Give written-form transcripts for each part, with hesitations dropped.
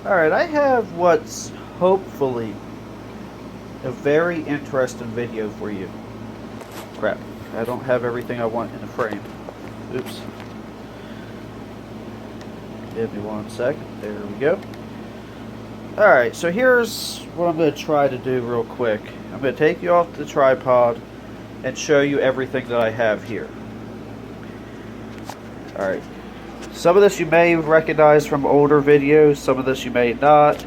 Alright, I have what's hopefully a very interesting video for you. Crap, I don't have everything I want in the frame. Oops. Give me one second. There we go. Alright, so here's what I'm going to try to do real quick. I'm going to take you off the tripod and show you everything that I have here. Alright. Some of this you may recognize from older videos, some of this you may not.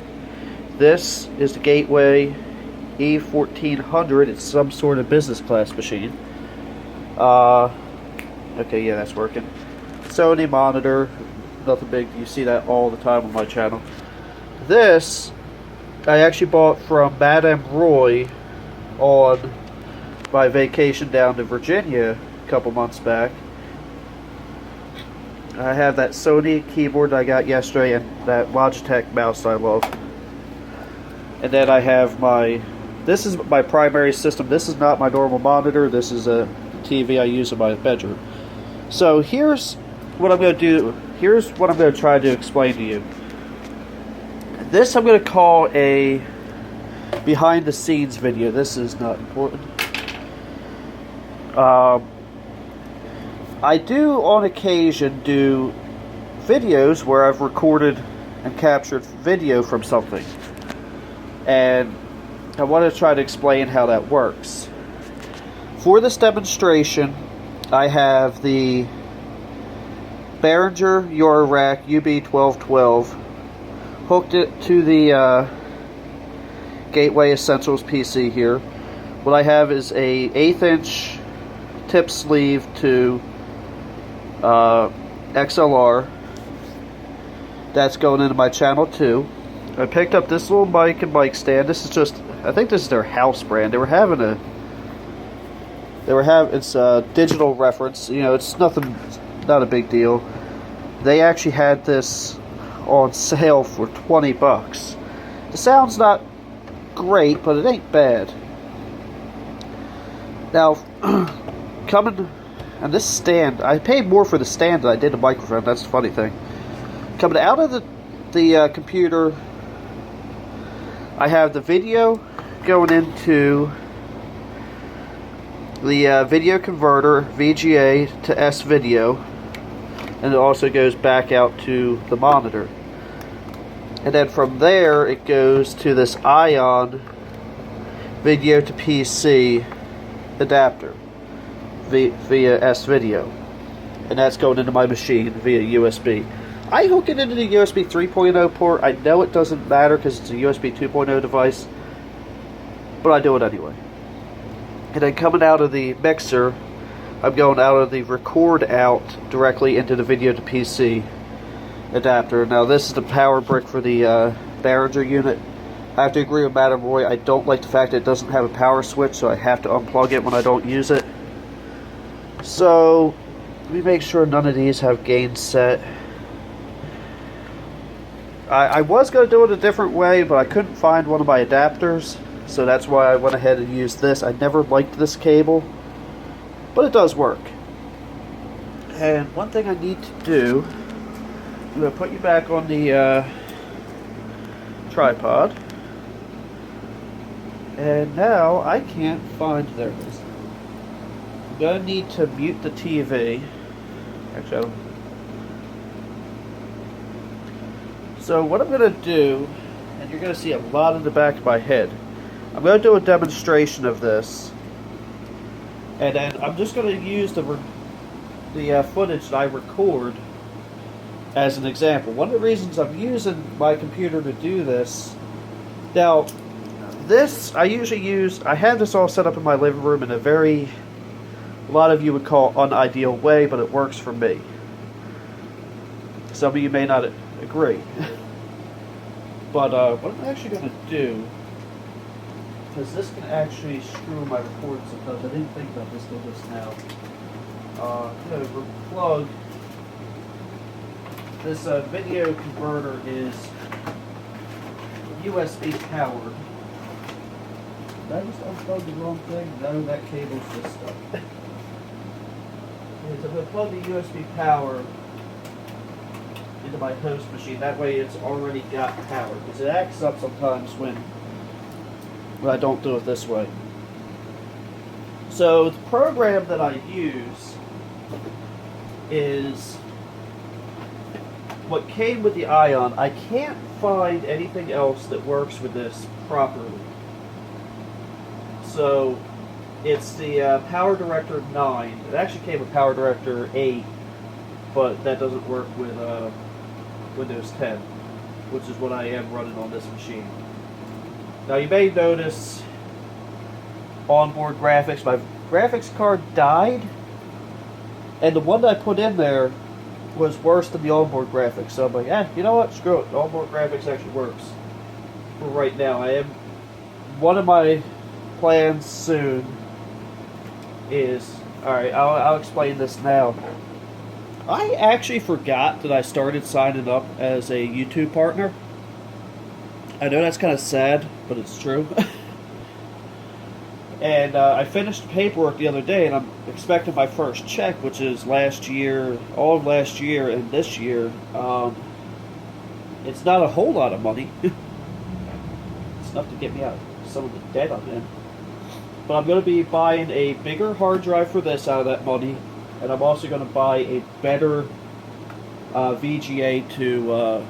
This is the Gateway E1400. It's some sort of business class machine. Okay, yeah, that's working. Sony monitor, nothing big. You see that all the time on my channel. This I actually bought from Madame Roy on my vacation down to Virginia a couple months back. I have that Sony keyboard I got yesterday and that Logitech mouse I love. And then I have this is my primary system. This is not my normal monitor. This is a TV I use in my bedroom. So here's what I'm going to do. Here's what I'm going to try to explain to you. This I'm going to call a behind the scenes video. This is not important. I do on occasion do videos where I've recorded and captured video from something, and I want to try to explain how that works. For this demonstration, I have the Behringer Eurorack UB1212, hooked it to the Gateway Essentials PC here. What I have is a 1/8 inch tip sleeve to XLR that's going into my channel 2. I picked up this little mic and mic stand. This is just, I think this is their house brand. It's a digital reference. You know, it's nothing, not a big deal. They actually had this on sale for 20 bucks. The sound's not great, but it ain't bad. Now, and this stand, I paid more for the stand than I did the microphone. That's the funny thing. Coming out of the computer, I have the video going into the video converter, VGA to S-Video, and it also goes back out to the monitor. And then from there, it goes to this Ion video to PC adapter via S-Video, and that's going into my machine via USB. I hook it into the USB 3.0 port. I know it doesn't matter because it's a USB 2.0 device, but I do it anyway. And then coming out of the mixer, I'm going out of the record out directly into the video to PC adapter. Now this is the power brick for the Behringer unit. I have to agree with Madame Roy. I don't like the fact that it doesn't have a power switch, so I have to unplug it when I don't use it. So let me make sure none of these have gain set. I was going to do it a different way, but I couldn't find one of my adapters, so that's why I went ahead and used this. I never liked this cable, but it does work. And one thing I need to do, I'm going to put you back on the tripod. And now I can't find, there it is. I'm going to need to mute the TV. Actually, I don't. So what I'm going to do, and you're going to see a lot in the back of my head, I'm going to do a demonstration of this, and then I'm just going to use the footage that I record as an example. One of the reasons I'm using my computer to do this, now this I usually use, I have this all set up in my living room in a lot of you would call unideal way, but it works for me. Some of you may not agree. But what I'm actually going to do, because this can actually screw my record sometimes, I didn't think about this till just now. I'm going to plug this video converter is USB powered. Did I just unplug the wrong thing? No, that cable's just stuck. Okay, so I'm going to plug the USB power into my host machine. That way it's already got power, because it acts up sometimes when I don't do it this way. So the program that I use is what came with the Ion. I can't find anything else that works with this properly. So it's the Power Director 9. It actually came with Power Director 8, but that doesn't work with Windows 10, which is what I am running on this machine. Now you may notice onboard graphics. My graphics card died, and the one that I put in there was worse than the onboard graphics. So I'm like, you know what? Screw it. The onboard graphics actually works for right now. One of my plans soon is, alright, I'll explain this now. I actually forgot that I started signing up as a YouTube partner. I know that's kind of sad, but it's true. And I finished the paperwork the other day, and I'm expecting my first check, which is last year, all of last year and this year. It's not a whole lot of money. It's enough to get me out of some of the debt I'm in. But I'm going to be buying a bigger hard drive for this out of that money, and I'm also going to buy a better VGA to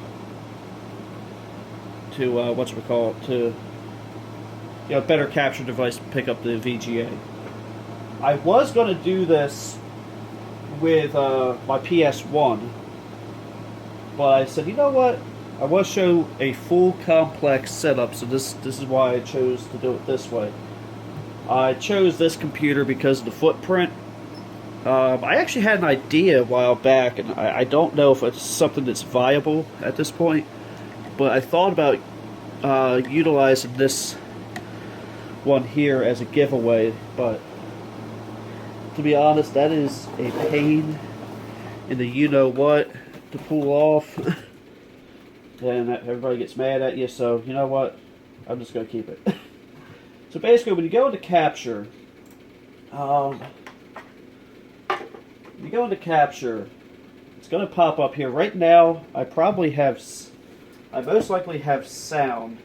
better capture device to pick up the VGA. I was going to do this with my PS1, but I said, you know what? I want to show a full complex setup, so this is why I chose to do it this way. I chose this computer because of the footprint. I actually had an idea a while back, and I don't know if it's something that's viable at this point, but I thought about utilizing this one here as a giveaway, but to be honest, that is a pain in the you-know-what to pull off. Then everybody gets mad at you, so you know what? I'm just going to keep it. So basically, when you go into Capture, it's going to pop up here. Right now, I most likely have sound,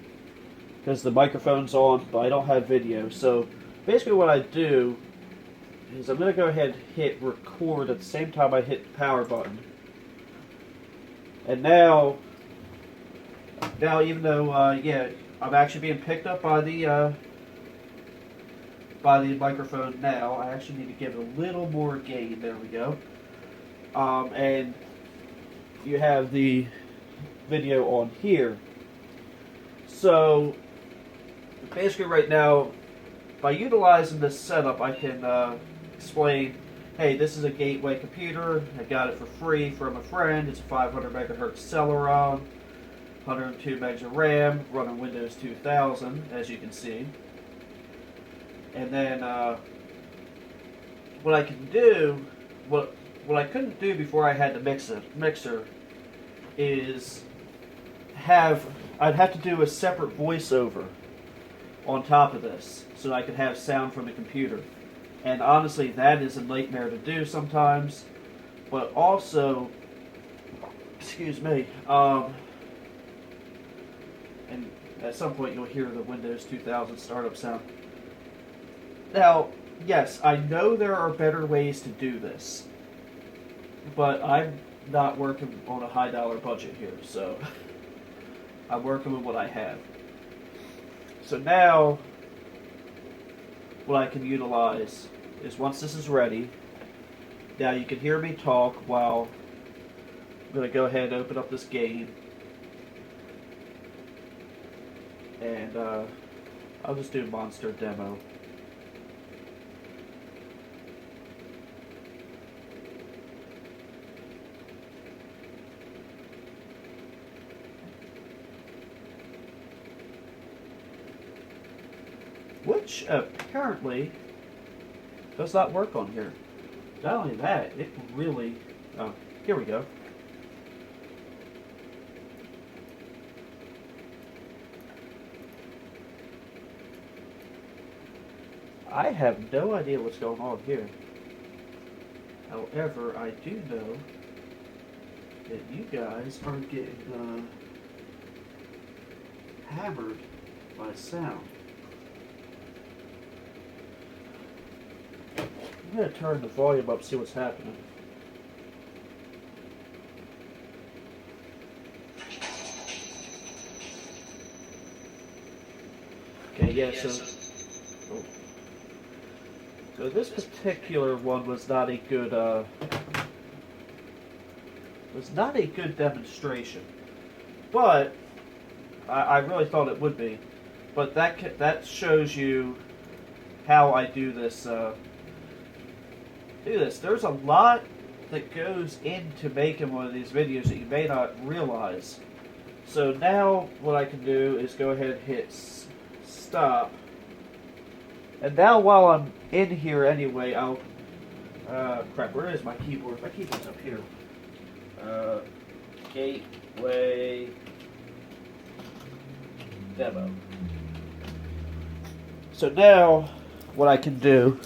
because the microphone's on, but I don't have video. So basically what I do is I'm going to go ahead and hit record at the same time I hit the power button. And now even though, I'm actually being picked up by the microphone now, I actually need to give it a little more gain. There we go. And you have the video on here. So basically right now, by utilizing this setup, I can explain, hey, this is a Gateway computer. I got it for free from a friend. It's a 500 megahertz Celeron, 102 megs of RAM, running Windows 2000, as you can see. And then what I can do, what I couldn't do before I had the mixer, is I'd have to do a separate voiceover on top of this, so that I could have sound from the computer. And honestly, that is a nightmare to do sometimes. But also, excuse me, and at some point you'll hear the Windows 2000 startup sound. Now, yes, I know there are better ways to do this, but I'm not working on a high dollar budget here, so I'm working with what I have. So now, what I can utilize is, once this is ready, now you can hear me talk while I'm going to go ahead and open up this game. And I'll just do Monster Demo. Which apparently does not work on here. Not only that, it really... Oh, here we go. I have no idea what's going on here. However, I do know that you guys are getting hammered by sound. I'm going to turn the volume up, see what's happening. Okay, yeah, so this particular one was not a good demonstration, but I really thought it would be. But that shows you how I do this. There's a lot that goes into making one of these videos that you may not realize. So now what I can do is go ahead and hit stop. And now while I'm in here anyway, I'll... crap, where is my keyboard? My keyboard's up here. Gateway demo. So now what I can do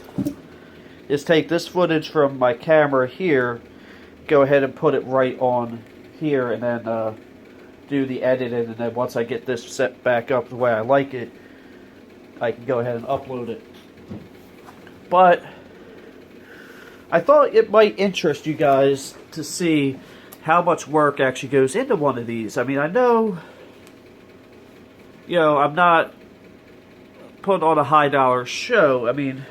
is take this footage from my camera here, go ahead and put it right on here, and then do the editing, and then once I get this set back up the way I like it, I can go ahead and upload it. But I thought it might interest you guys to see how much work actually goes into one of these. I mean, I know, I'm not putting on a high dollar show. I mean,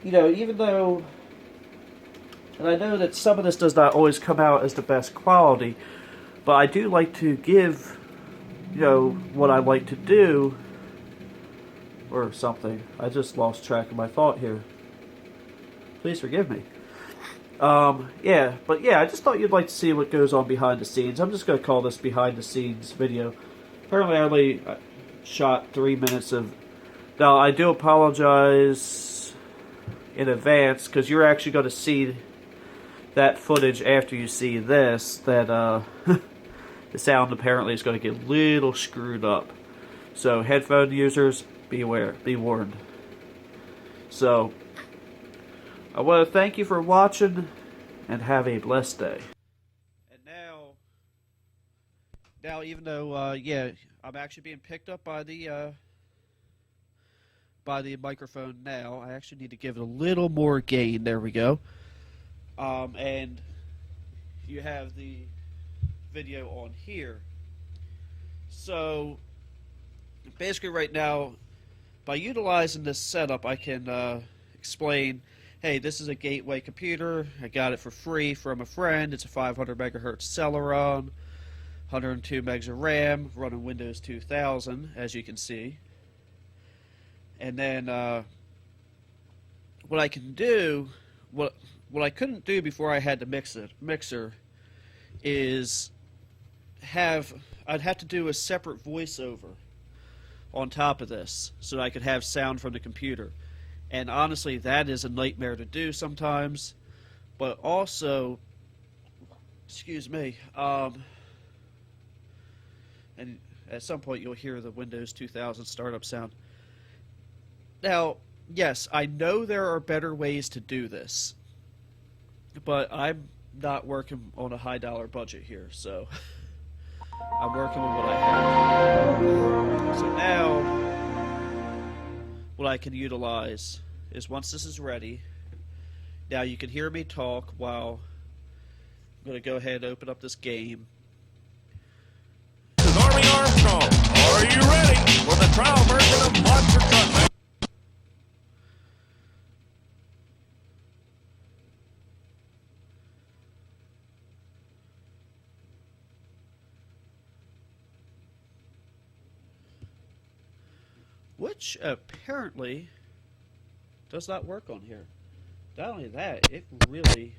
even though, and I know that some of this does not always come out as the best quality, but I do like to give, what I like to do, or something. I just lost track of my thought here. Please forgive me. I just thought you'd like to see what goes on behind the scenes. I'm just going to call this behind the scenes video. Apparently I only shot 3 minutes of... Now, I do apologize in advance, because you're actually going to see that footage after you see this, that the sound apparently is going to get a little screwed up. So, headphone users, beware, be warned. So, I want to thank you for watching, and have a blessed day. And now even though, I'm actually being picked up by the microphone now, I actually need to give it a little more gain. There we go. And you have the video on here. So, basically right now, by utilizing this setup, I can explain, hey, this is a Gateway computer. I got it for free from a friend. It's a 500 megahertz Celeron, 102 megs of RAM, running Windows 2000, as you can see. And then what I can do, what I couldn't do before I had the mixer, is I'd have to do a separate voiceover on top of this so that I could have sound from the computer. And honestly, that is a nightmare to do sometimes. But also, excuse me, and at some point you'll hear the Windows 2000 startup sound. Now, yes, I know there are better ways to do this, but I'm not working on a high dollar budget here, so I'm working with what I have. So now, what I can utilize is, once this is ready, now you can hear me talk while I'm going to go ahead and open up this game. This is Army Armstrong. Are you ready for the trial version of Monster Truck? Which apparently does not work on here. Not only that, it really...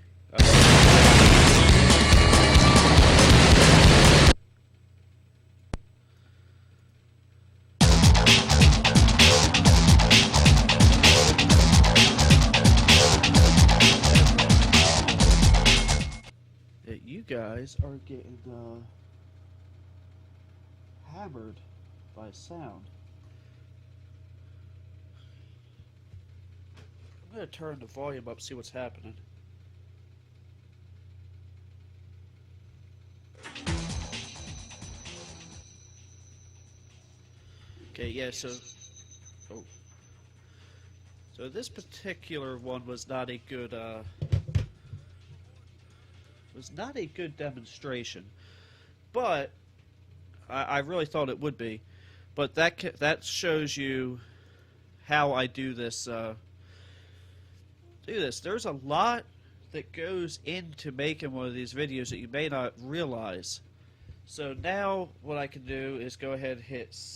that you guys are getting hammered by sound. I'm going to turn the volume up, see what's happening. Okay, yeah, so... Oh. So this particular one was not a good, demonstration. But, I really thought it would be. But that shows you how I do this, There's a lot that goes into making one of these videos that you may not realize. So now what I can do is go ahead and hit